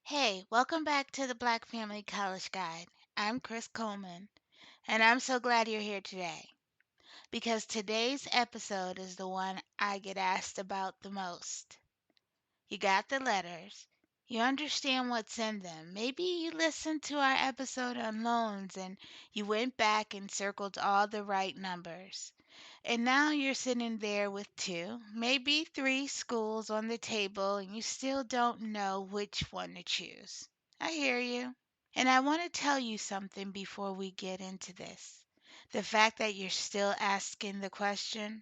Hey, welcome back to the Black Family College Guide. I'm Chris Coleman, and I'm so glad you're here today because today's episode is the one I get asked about the most. You got the letters, you understand what's in them. Maybe you listened to our episode on loans and you went back and circled all the right numbers. And now you're sitting there with two, maybe three schools on the table, and you still don't know which one to choose. I hear you. And I want to tell you something before we get into this. The fact that you're still asking the question,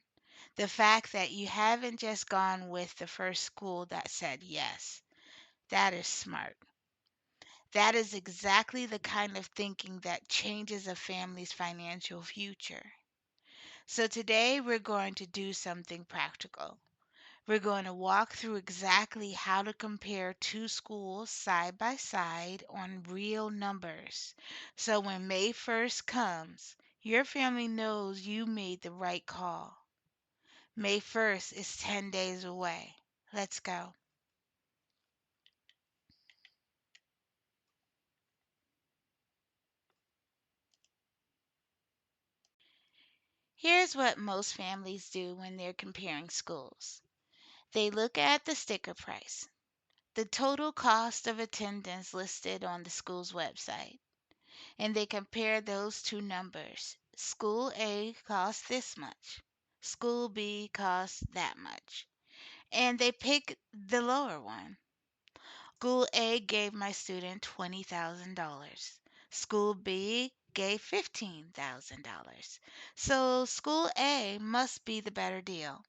the fact that you haven't just gone with the first school that said yes, that is smart. That is exactly the kind of thinking that changes a family's financial future. So today we're going to do something practical. We're going to walk through exactly how to compare two schools side by side on real numbers. So when May 1st comes, your family knows you made the right call. May 1st is 10 days away. Let's go. Here's what most families do when they're comparing schools. They look at the sticker price, the total cost of attendance listed on the school's website, and they compare those two numbers. School A costs this much, School B costs that much, and they pick the lower one. School A gave my student $20,000. School B gave $15,000. So School A must be the better deal.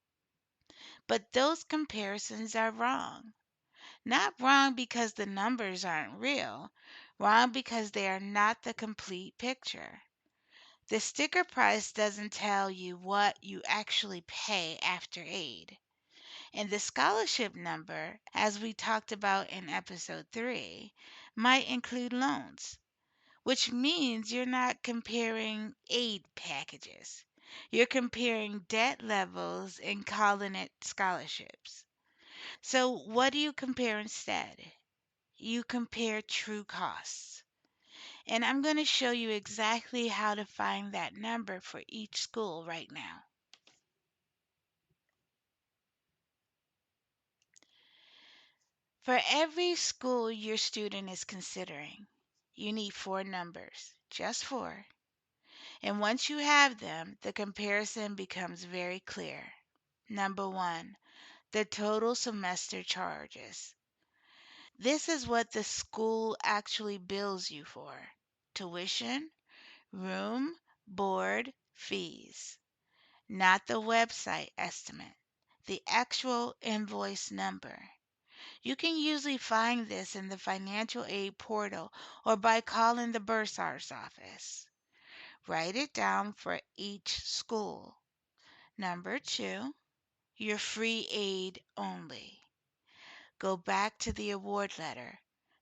But those comparisons are wrong. Not wrong because the numbers aren't real, wrong because they are not the complete picture. The sticker price doesn't tell you what you actually pay after aid. And the scholarship number, as we talked about in episode 3, might include loans, which means you're not comparing aid packages. You're comparing debt levels and calling it scholarships. So, what do you compare instead? You compare true costs. And I'm going to show you exactly how to find that number for each school right now. For every school your student is considering, you need four numbers, just four. And once you have them, the comparison becomes very clear. Number one, the total semester charges. This is what the school actually bills you for: tuition, room, board, fees. Not the website estimate, the actual invoice number. You can usually find this in the financial aid portal or by calling the bursar's office. Write it down for each school. Number two, your free aid only. Go back to the award letter.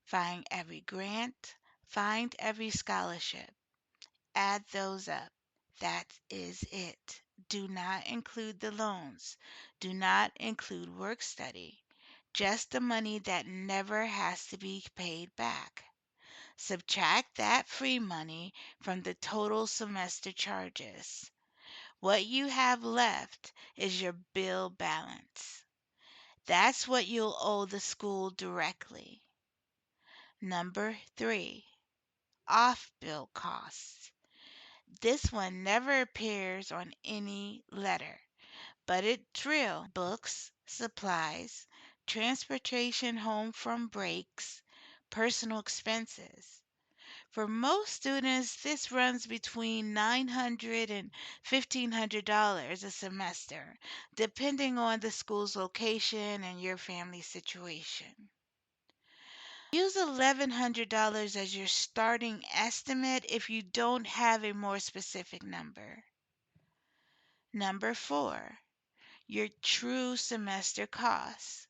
Find every grant, find every scholarship. Add those up. That is it. Do not include the loans. Do not include work study. Just the money that never has to be paid back. Subtract that free money from the total semester charges. What you have left is your bill balance. That's what you'll owe the school directly. Number three, off bill costs. This one never appears on any letter, but it's real. Books, supplies, transportation home from breaks, personal expenses. For most students, this runs between $900 and $1,500 a semester, depending on the school's location and your family situation. Use $1,100 as your starting estimate if you don't have a more specific number. Number four, your true semester costs.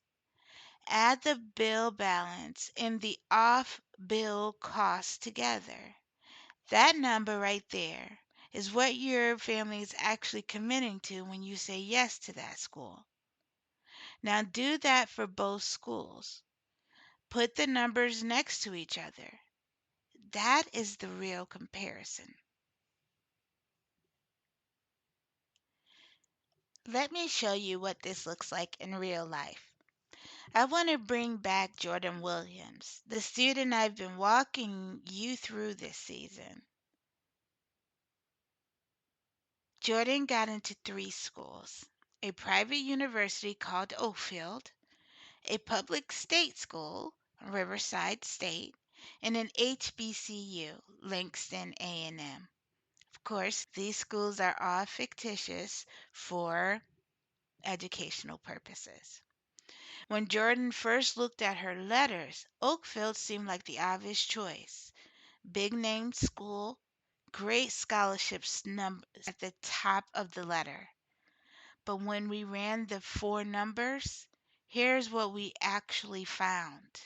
Add the bill balance and the off bill costs together. That number right there is what your family is actually committing to when you say yes to that school. Now do that for both schools. Put the numbers next to each other. That is the real comparison. Let me show you what this looks like in real life. I want to bring back Jordan Williams, the student I've been walking you through this season. Jordan got into three schools: a private university called Oakfield, a public state school, Riverside State, and an HBCU, Langston A&M. Of course, these schools are all fictitious for educational purposes. When Jordan first looked at her letters, Oakfield seemed like the obvious choice. Big name school, great scholarships numbers at the top of the letter. But when we ran the four numbers, here's what we actually found.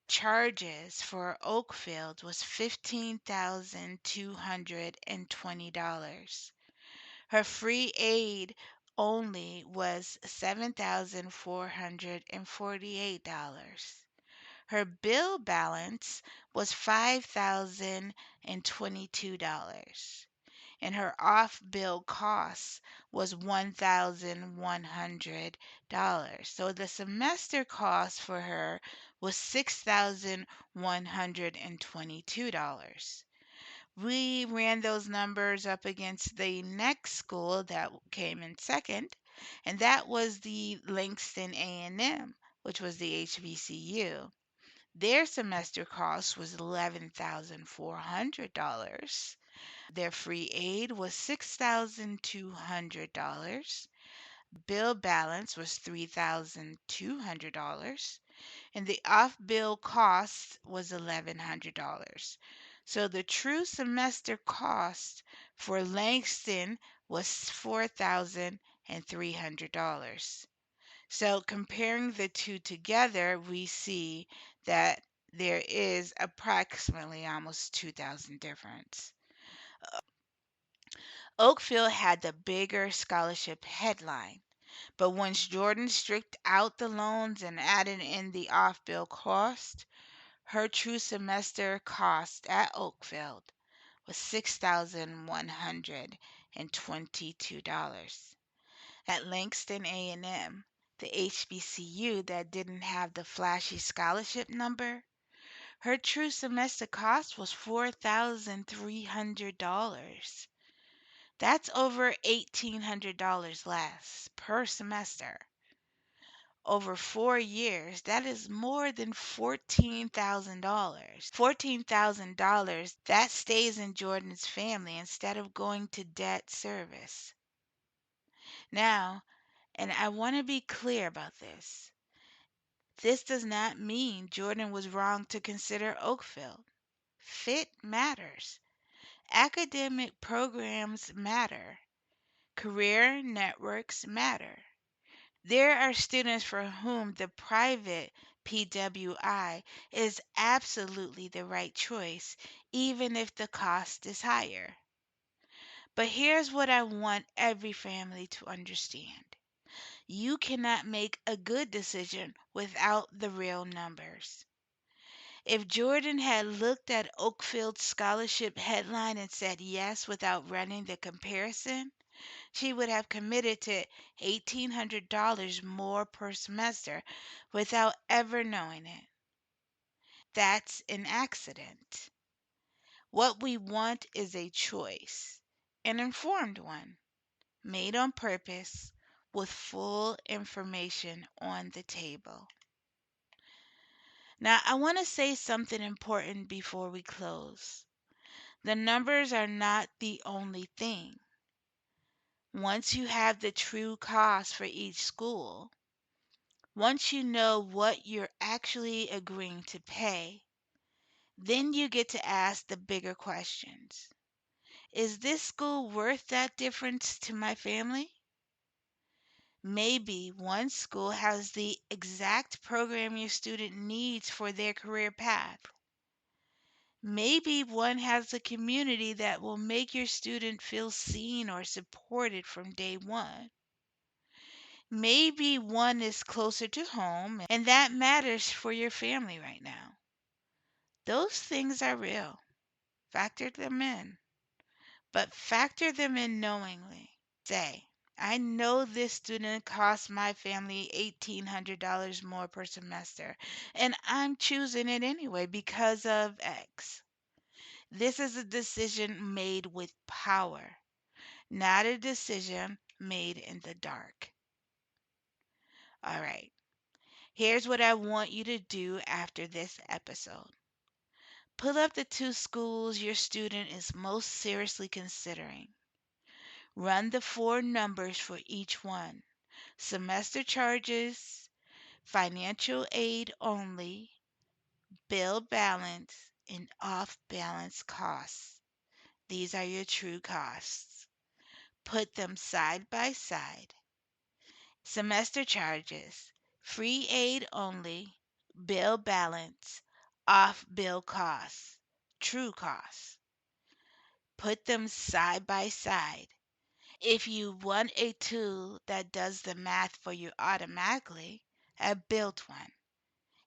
Charges for Oakfield was $15,220. Her free aid only was $7,448. Her bill balance was $5,022, and her off bill costs was $1,100. So the semester cost for her was $6,122. We ran those numbers up against the next school that came in second, and that was the Langston A&M, which was the HBCU. Their semester cost was $11,400. Their free aid was $6,200. Bill balance was $3,200, and the off-bill cost was $1,100. So the true semester cost for Langston was $4,300. So comparing the two together, we see that there is approximately almost 2,000 difference. Oakfield had the bigger scholarship headline, but once Jordan stripped out the loans and added in the off-bill cost, her true semester cost at Oakfield was $6,122. At Langston A&M, the HBCU that didn't have the flashy scholarship number, her true semester cost was $4,300. That's over $1,800 less per semester. Over 4 years, that is more than $14,000. $14,000 that stays in Jordan's family instead of going to debt service. Now, and I want to be clear about this. This does not mean Jordan was wrong to consider Oakfield. Fit matters. Academic programs matter. Career networks matter. There are students for whom the private PWI is absolutely the right choice, even if the cost is higher. But here's what I want every family to understand: you cannot make a good decision without the real numbers. If Jordan had looked at Oakfield's scholarship headline and said yes without running the comparison, she would have committed to $1,800 more per semester without ever knowing it. That's an accident. What we want is a choice, an informed one, made on purpose with full information on the table. Now, I want to say something important before we close. The numbers are not the only thing. Once you have the true cost for each school, once you know what you're actually agreeing to pay, then you get to ask the bigger questions. Is this school worth that difference to my family? Maybe one school has the exact program your student needs for their career path. Maybe one has a community that will make your student feel seen or supported from day one. Maybe one is closer to home, and that matters for your family right now. Those things are real. Factor them in, but factor them in knowingly. Say, I know this student costs my family $1,800 more per semester, and I'm choosing it anyway because of X. This is a decision made with power, not a decision made in the dark. All right, here's what I want you to do after this episode. Pull up the two schools your student is most seriously considering. Run the four numbers for each one: semester charges, financial aid only, bill balance, and off balance costs. These are your true costs. Put them side by side. Semester charges, free aid only, bill balance, off bill costs, true costs. Put them side by side. If you want a tool that does the math for you automatically, I've built one.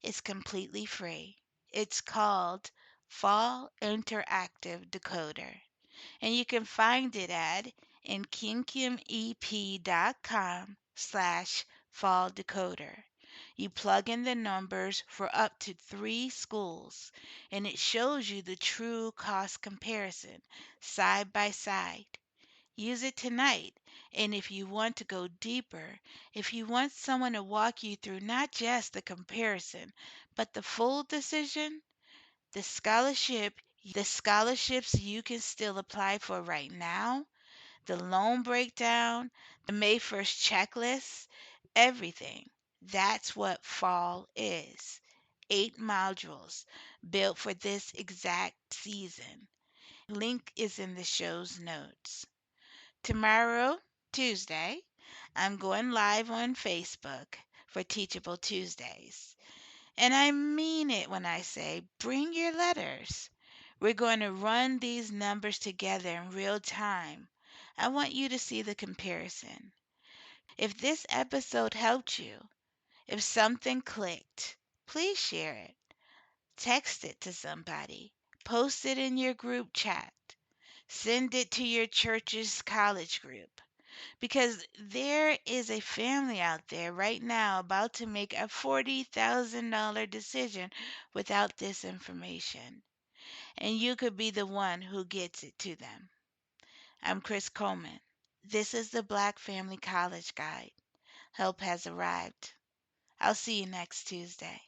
It's completely free. It's called Fall Interactive Decoder, and you can find it at inkinkimep.com/fall decoder. You plug in the numbers for up to 3 schools, and it shows you the true cost comparison side by side. Use it tonight. And if you want to go deeper, if you want someone to walk you through not just the comparison, but the full decision, the scholarships you can still apply for right now, the loan breakdown, the May 1st checklist, everything. That's what fall is. 8 modules built for this exact season. Link is in the show's notes. Tomorrow, Tuesday, I'm going live on Facebook for Teachable Tuesdays. And I mean it when I say bring your letters. We're going to run these numbers together in real time. I want you to see the comparison. If this episode helped you, if something clicked, please share it. Text it to somebody. Post it in your group chat. Send it to your church's college group. Because there is a family out there right now about to make a $40,000 decision without this information. And you could be the one who gets it to them. I'm Chris Coleman. This is the Black Family College Guide. Help has arrived. I'll see you next Tuesday.